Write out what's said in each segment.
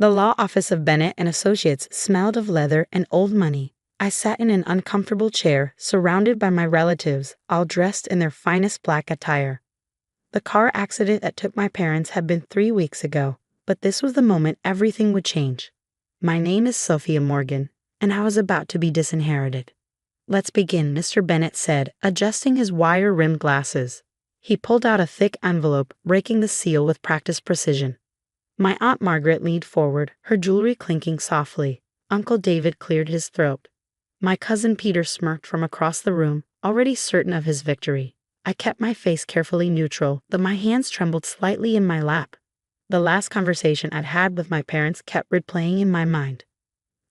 The law office of Bennett and Associates smelled of leather and old money. I sat in an uncomfortable chair, surrounded by my relatives, all dressed in their finest black attire. The car accident that took my parents had been 3 weeks ago, but this was the moment everything would change. My name is Sophia Morgan, and I was about to be disinherited. "Let's begin," Mr. Bennett said, adjusting his wire-rimmed glasses. He pulled out a thick envelope, breaking the seal with practiced precision. My Aunt Margaret leaned forward, her jewelry clinking softly. Uncle David cleared his throat. My cousin Peter smirked from across the room, already certain of his victory. I kept my face carefully neutral, though my hands trembled slightly in my lap. The last conversation I'd had with my parents kept replaying in my mind.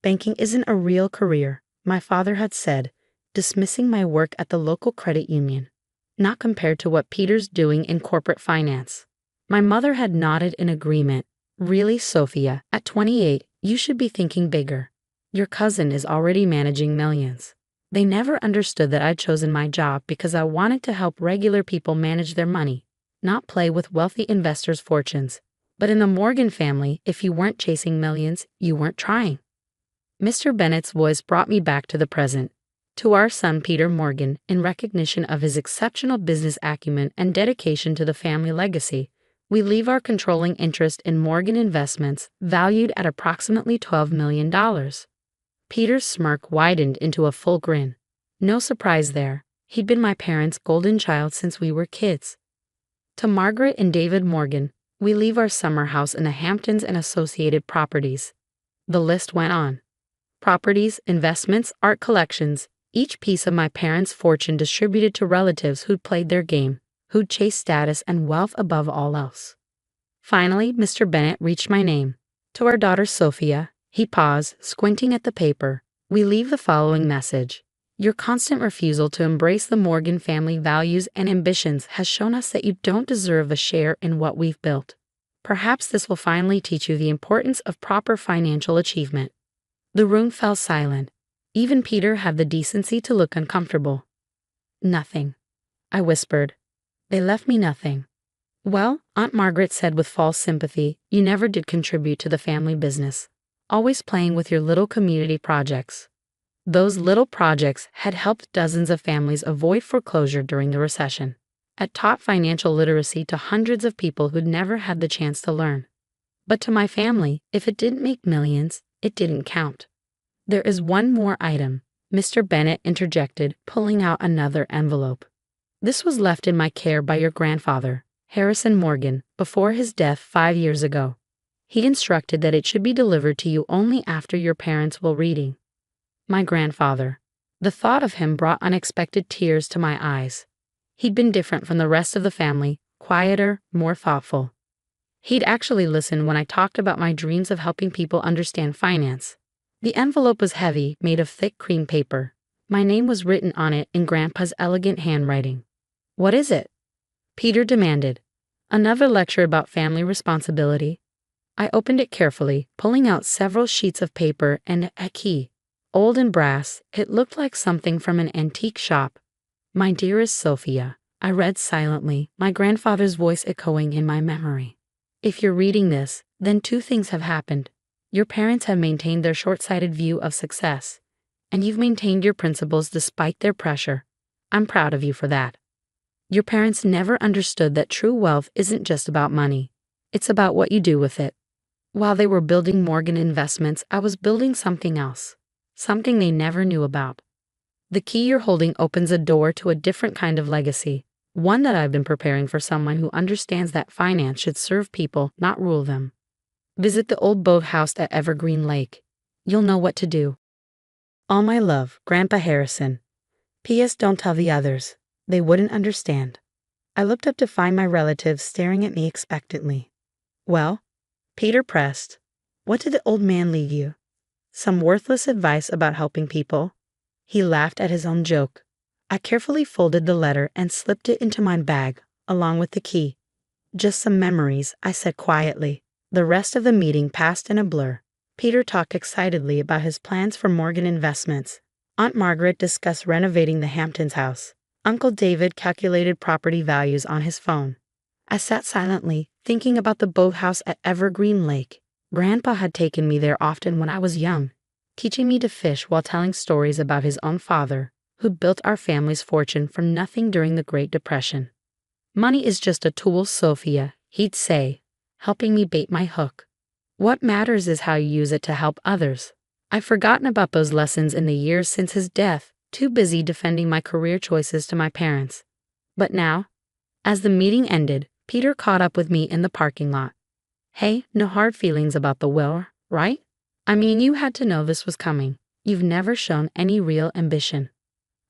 Banking isn't a real career, my father had said, dismissing my work at the local credit union. Not compared to what Peter's doing in corporate finance. My mother had nodded in agreement. "Really, Sophia, at 28, you should be thinking bigger. Your cousin is already managing millions." They never understood that I'd chosen my job because I wanted to help regular people manage their money, not play with wealthy investors' fortunes. But in the Morgan family, if you weren't chasing millions, you weren't trying. Mr. Bennett's voice brought me back to the present. "To our son Peter Morgan, in recognition of his exceptional business acumen and dedication to the family legacy, we leave our controlling interest in Morgan Investments, valued at approximately $12 million. Peter's smirk widened into a full grin. No surprise there. He'd been my parents' golden child since we were kids. "To Margaret and David Morgan, we leave our summer house in the Hamptons and associated properties." The list went on. Properties, investments, art collections, each piece of my parents' fortune distributed to relatives who'd played their game, who'd chased status and wealth above all else. Finally, Mr. Bennett reached my name. "To our daughter Sophia," he paused, squinting at the paper, "we leave the following message. Your constant refusal to embrace the Morgan family values and ambitions has shown us that you don't deserve a share in what we've built. Perhaps this will finally teach you the importance of proper financial achievement." The room fell silent. Even Peter had the decency to look uncomfortable. "Nothing," I whispered. "They left me nothing." "Well," Aunt Margaret said with false sympathy, "you never did contribute to the family business. Always playing with your little community projects." Those little projects had helped dozens of families avoid foreclosure during the recession. Had taught financial literacy to hundreds of people who'd never had the chance to learn. But to my family, if it didn't make millions, it didn't count. "There is one more item," Mr. Bennett interjected, pulling out another envelope. "This was left in my care by your grandfather, Harrison Morgan, before his death 5 years ago. He instructed that it should be delivered to you only after your parents will reading." My grandfather. The thought of him brought unexpected tears to my eyes. He'd been different from the rest of the family, quieter, more thoughtful. He'd actually listened when I talked about my dreams of helping people understand finance. The envelope was heavy, made of thick cream paper. My name was written on it in Grandpa's elegant handwriting. "What is it?" Peter demanded. "Another lecture about family responsibility." I opened it carefully, pulling out several sheets of paper and a key. Old and brass, it looked like something from an antique shop. "My dearest Sophia," I read silently, my grandfather's voice echoing in my memory. "If you're reading this, then 2 things have happened. Your parents have maintained their short-sighted view of success, and you've maintained your principles despite their pressure. I'm proud of you for that. Your parents never understood that true wealth isn't just about money. It's about what you do with it. While they were building Morgan Investments, I was building something else, something they never knew about. The key you're holding opens a door to a different kind of legacy, one that I've been preparing for someone who understands that finance should serve people, not rule them. Visit the old boathouse at Evergreen Lake. You'll know what to do. All my love, Grandpa Harrison. P.S. Don't tell the others. They wouldn't understand." I looked up to find my relatives staring at me expectantly. "Well?" Peter pressed. "What did the old man leave you? Some worthless advice about helping people?" He laughed at his own joke. I carefully folded the letter and slipped it into my bag, along with the key. "Just some memories," I said quietly. The rest of the meeting passed in a blur. Peter talked excitedly about his plans for Morgan Investments. Aunt Margaret discussed renovating the Hamptons house. Uncle David calculated property values on his phone. I sat silently, thinking about the boathouse at Evergreen Lake. Grandpa had taken me there often when I was young, teaching me to fish while telling stories about his own father, who built our family's fortune from nothing during the Great Depression. "Money is just a tool, Sophia," he'd say, helping me bait my hook. "What matters is how you use it to help others." I've forgotten about those lessons in the years since his death, too busy defending my career choices to my parents. But now, as the meeting ended, Peter caught up with me in the parking lot. "Hey, no hard feelings about the will, right? I mean, you had to know this was coming. You've never shown any real ambition."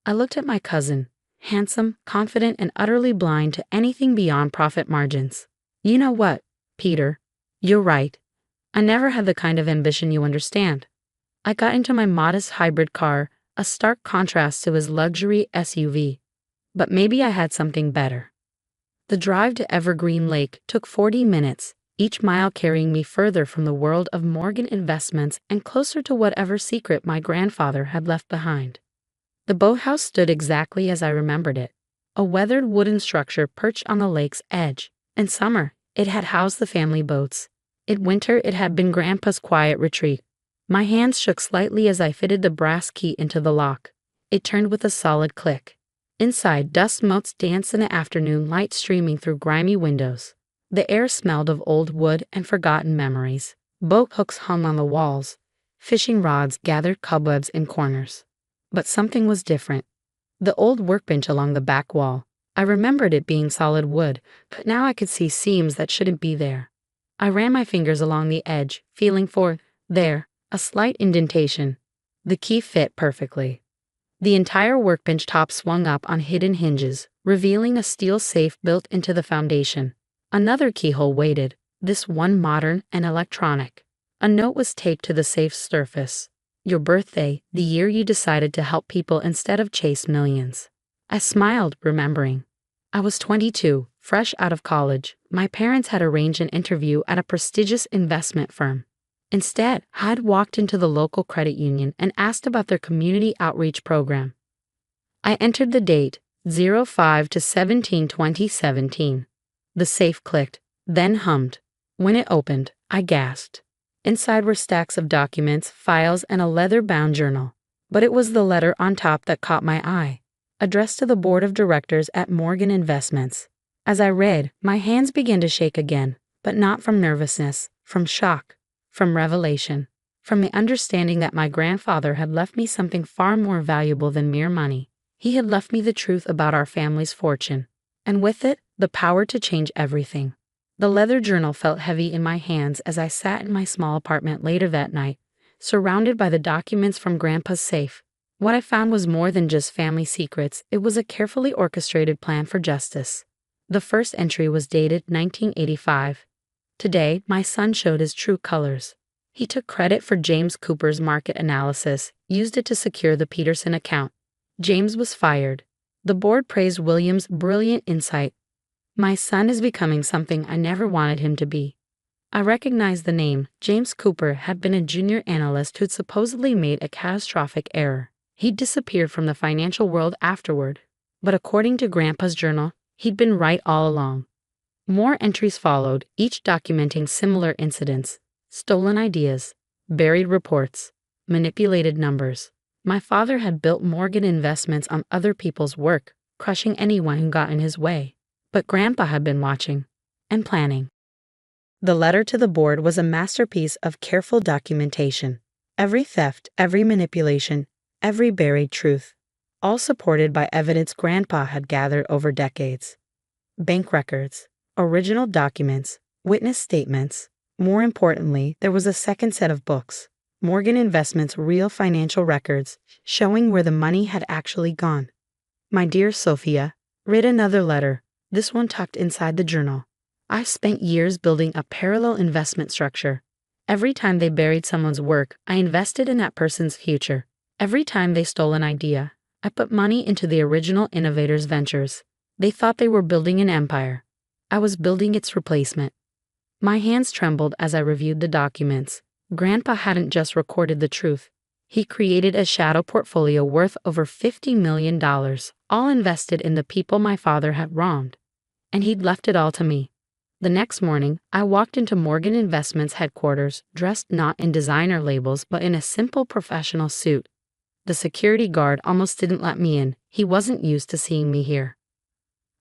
I looked at my cousin, handsome, confident, and utterly blind to anything beyond profit margins. "You know what, Peter? You're right. I never had the kind of ambition you understand." I got into my modest hybrid car, a stark contrast to his luxury SUV. But maybe I had something better. The drive to Evergreen Lake took 40 minutes, each mile carrying me further from the world of Morgan Investments and closer to whatever secret my grandfather had left behind. The boathouse stood exactly as I remembered it, a weathered wooden structure perched on the lake's edge. In summer, it had housed the family boats. In winter, it had been Grandpa's quiet retreat. My hands shook slightly as I fitted the brass key into the lock. It turned with a solid click. Inside, dust motes danced in the afternoon light streaming through grimy windows. The air smelled of old wood and forgotten memories. Boat hooks hung on the walls. Fishing rods gathered cobwebs in corners. But something was different. The old workbench along the back wall. I remembered it being solid wood, but now I could see seams that shouldn't be there. I ran my fingers along the edge, feeling for, there, a slight indentation. The key fit perfectly. The entire workbench top swung up on hidden hinges, revealing a steel safe built into the foundation. Another keyhole waited, this one modern and electronic. A note was taped to the safe's surface. "Your birthday, the year you decided to help people instead of chase millions." I smiled, remembering. I was 22, fresh out of college. My parents had arranged an interview at a prestigious investment firm. Instead, I'd walked into the local credit union and asked about their community outreach program. I entered the date, 05/17/2017. The safe clicked, then hummed. When it opened, I gasped. Inside were stacks of documents, files, and a leather-bound journal. But it was the letter on top that caught my eye, addressed to the board of directors at Morgan Investments. As I read, my hands began to shake again, but not from nervousness, from shock. From revelation, from the understanding that my grandfather had left me something far more valuable than mere money. He had left me the truth about our family's fortune, and with it, the power to change everything. The leather journal felt heavy in my hands as I sat in my small apartment later that night, surrounded by the documents from Grandpa's safe. What I found was more than just family secrets, it was a carefully orchestrated plan for justice. The first entry was dated 1985. Today, my son showed his true colors. He took credit for James Cooper's market analysis, used it to secure the Peterson account. James was fired. The board praised William's brilliant insight. My son is becoming something I never wanted him to be. I recognized the name. James Cooper had been a junior analyst who'd supposedly made a catastrophic error. He'd disappeared from the financial world afterward. But according to Grandpa's journal, he'd been right all along. More entries followed, each documenting similar incidents: stolen ideas, buried reports, manipulated numbers. My father had built Morgan Investments on other people's work, crushing anyone who got in his way. But Grandpa had been watching and planning. The letter to the board was a masterpiece of careful documentation. Every theft, every manipulation, every buried truth, all supported by evidence Grandpa had gathered over decades. Bank records, original documents, witness statements. More importantly, there was a second set of books, Morgan Investments' real financial records, showing where the money had actually gone. "My dear Sophia," read another letter, this one tucked inside the journal. "I've spent years building a parallel investment structure. Every time they buried someone's work, I invested in that person's future. Every time they stole an idea, I put money into the original innovator's ventures. They thought they were building an empire. I was building its replacement." My hands trembled as I reviewed the documents. Grandpa hadn't just recorded the truth. He created a shadow portfolio worth over $50 million, all invested in the people my father had wronged. And he'd left it all to me. The next morning, I walked into Morgan Investments headquarters, dressed not in designer labels but in a simple professional suit. The security guard almost didn't let me in. He wasn't used to seeing me here.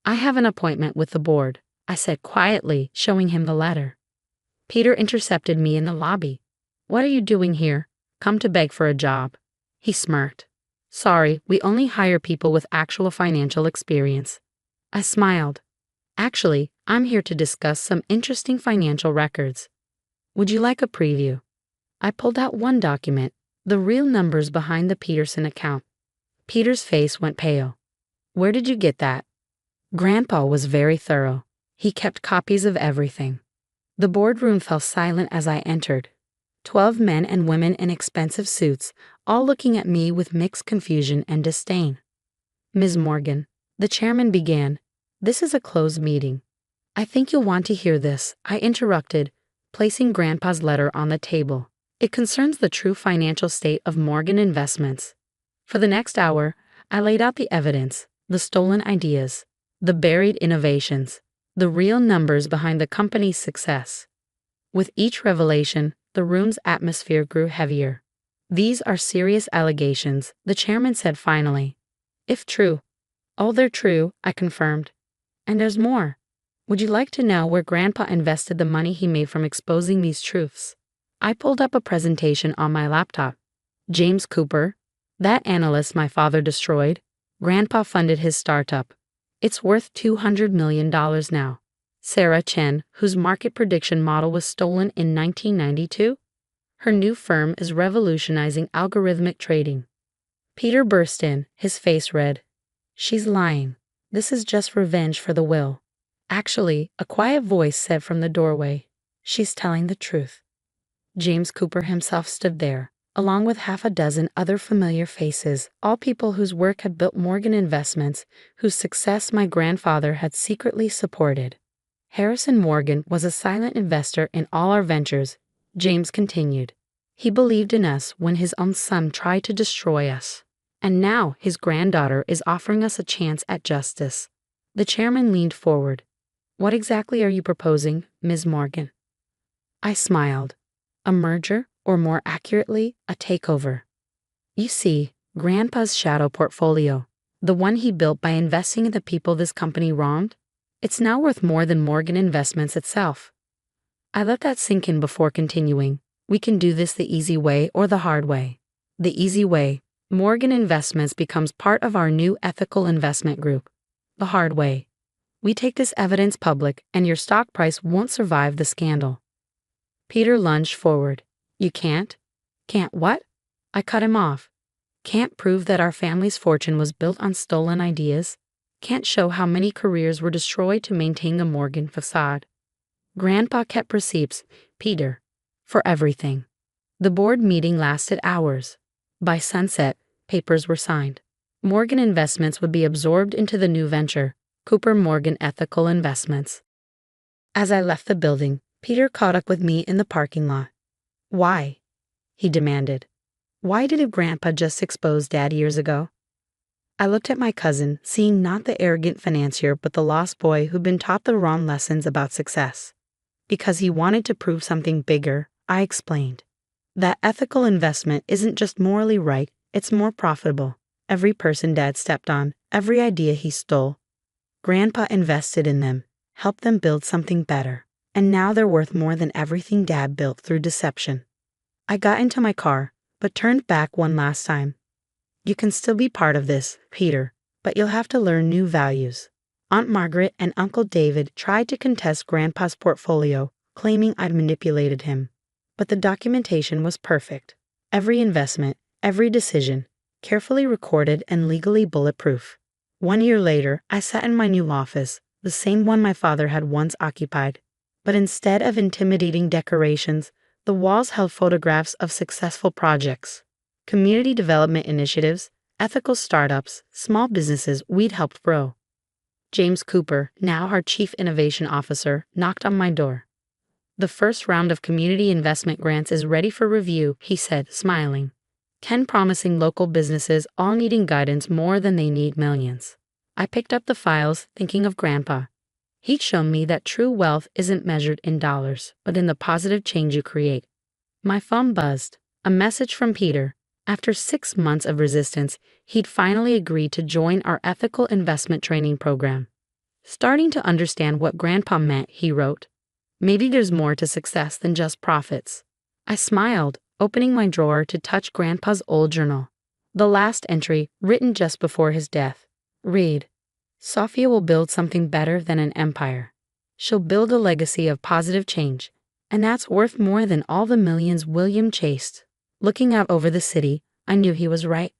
"I have an appointment with the board," I said quietly, showing him the letter. Peter intercepted me in the lobby. "What are you doing here? Come to beg for a job." He smirked. "Sorry, we only hire people with actual financial experience." I smiled. "Actually, I'm here to discuss some interesting financial records. Would you like a preview?" I pulled out one document, the real numbers behind the Peterson account. Peter's face went pale. "Where did you get that?" Grandpa was very thorough. He kept copies of everything. The boardroom fell silent as I entered. 12 men and women in expensive suits, all looking at me with mixed confusion and disdain. "Ms. Morgan," the chairman began, "this is a closed meeting." "I think you'll want to hear this," I interrupted, placing Grandpa's letter on the table. "It concerns the true financial state of Morgan Investments." For the next hour, I laid out the evidence, the stolen ideas, the buried innovations, the real numbers behind the company's success. With each revelation, the room's atmosphere grew heavier. "These are serious allegations," the chairman said finally. "If true." "Oh, they're true," I confirmed. "And there's more. Would you like to know where Grandpa invested the money he made from exposing these truths?" I pulled up a presentation on my laptop. James Cooper, that analyst my father destroyed, Grandpa funded his startup. It's worth $200 million now. Sarah Chen, whose market prediction model was stolen in 1992, her new firm is revolutionizing algorithmic trading. Peter burst in, his face red. "She's lying. This is just revenge for the will." "Actually," a quiet voice said from the doorway, "she's telling the truth." James Cooper himself stood there, along with half a dozen other familiar faces, all people whose work had built Morgan Investments, whose success my grandfather had secretly supported. "Harrison Morgan was a silent investor in all our ventures," James continued. "He believed in us when his own son tried to destroy us. And now his granddaughter is offering us a chance at justice." The chairman leaned forward. "What exactly are you proposing, Ms. Morgan?" I smiled. "A merger, or more accurately, a takeover. You see, Grandpa's shadow portfolio, the one he built by investing in the people this company wronged, it's now worth more than Morgan Investments itself." I let that sink in before continuing. "We can do this the easy way or the hard way. The easy way, Morgan Investments becomes part of our new ethical investment group. The hard way, we take this evidence public and your stock price won't survive the scandal." Peter lunged forward. "You can't?" "Can't what?" I cut him off. "Can't prove that our family's fortune was built on stolen ideas? Can't show how many careers were destroyed to maintain the Morgan facade?" Grandpa kept receipts, Peter, for everything. The board meeting lasted hours. By sunset, papers were signed. Morgan Investments would be absorbed into the new venture, Cooper Morgan Ethical Investments. As I left the building, Peter caught up with me in the parking lot. "Why?" he demanded. "Why did Grandpa just expose Dad years ago?" I looked at my cousin, seeing not the arrogant financier but the lost boy who'd been taught the wrong lessons about success. "Because he wanted to prove something bigger," I explained. "That ethical investment isn't just morally right, it's more profitable. Every person Dad stepped on, every idea he stole, Grandpa invested in them, helped them build something better. And now they're worth more than everything Dad built through deception." I got into my car, but turned back one last time. "You can still be part of this, Peter, but you'll have to learn new values." Aunt Margaret and Uncle David tried to contest Grandpa's portfolio, claiming I'd manipulated him. But the documentation was perfect. Every investment, every decision, carefully recorded and legally bulletproof. 1 year later, I sat in my new office, the same one my father had once occupied. But instead of intimidating decorations, the walls held photographs of successful projects, community development initiatives, ethical startups, small businesses we'd helped grow. James Cooper, now our Chief Innovation Officer, knocked on my door. "The first round of community investment grants is ready for review," he said, smiling. 10 promising local businesses, all needing guidance more than they need millions. I picked up the files, thinking of Grandpa. He'd shown me that true wealth isn't measured in dollars, but in the positive change you create. My phone buzzed. A message from Peter. After 6 months of resistance, he'd finally agreed to join our ethical investment training program. Starting to understand what Grandpa meant, he wrote, "Maybe there's more to success than just profits." I smiled, opening my drawer to touch Grandpa's old journal. The last entry, written just before his death, read, "Sophia will build something better than an empire. She'll build a legacy of positive change, and that's worth more than all the millions William chased." Looking out over the city, I knew he was right.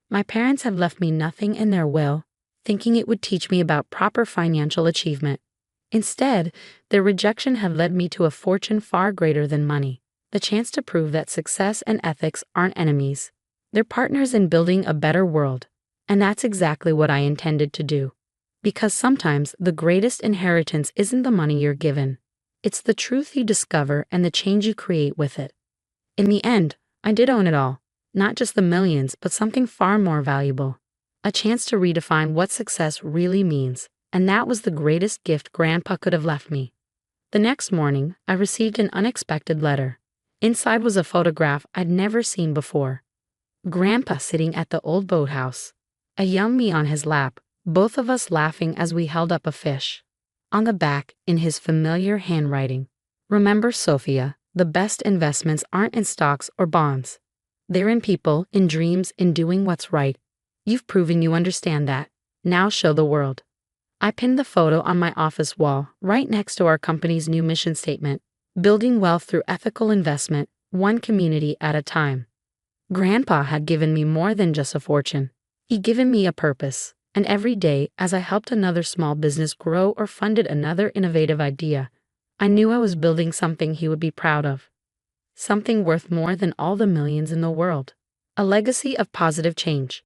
My parents had left me nothing in their will, thinking it would teach me about proper financial achievement. Instead, their rejection had led me to a fortune far greater than money, the chance to prove that success and ethics aren't enemies. They're partners in building a better world, and that's exactly what I intended to do. Because sometimes the greatest inheritance isn't the money you're given. It's the truth you discover and the change you create with it. In the end, I did own it all, not just the millions, but something far more valuable. A chance to redefine what success really means, and that was the greatest gift Grandpa could have left me. The next morning, I received an unexpected letter. Inside was a photograph I'd never seen before. Grandpa sitting at the old boathouse, a young me on his lap, both of us laughing as we held up a fish. On the back, in his familiar handwriting, "Remember, Sophia, the best investments aren't in stocks or bonds. They're in people, in dreams, in doing what's right. You've proven you understand that. Now show the world." I pinned the photo on my office wall, right next to our company's new mission statement, "Building wealth through ethical investment, one community at a time." Grandpa had given me more than just a fortune. He'd given me a purpose, and every day, as I helped another small business grow or funded another innovative idea, I knew I was building something he would be proud of. Something worth more than all the millions in the world. A legacy of positive change.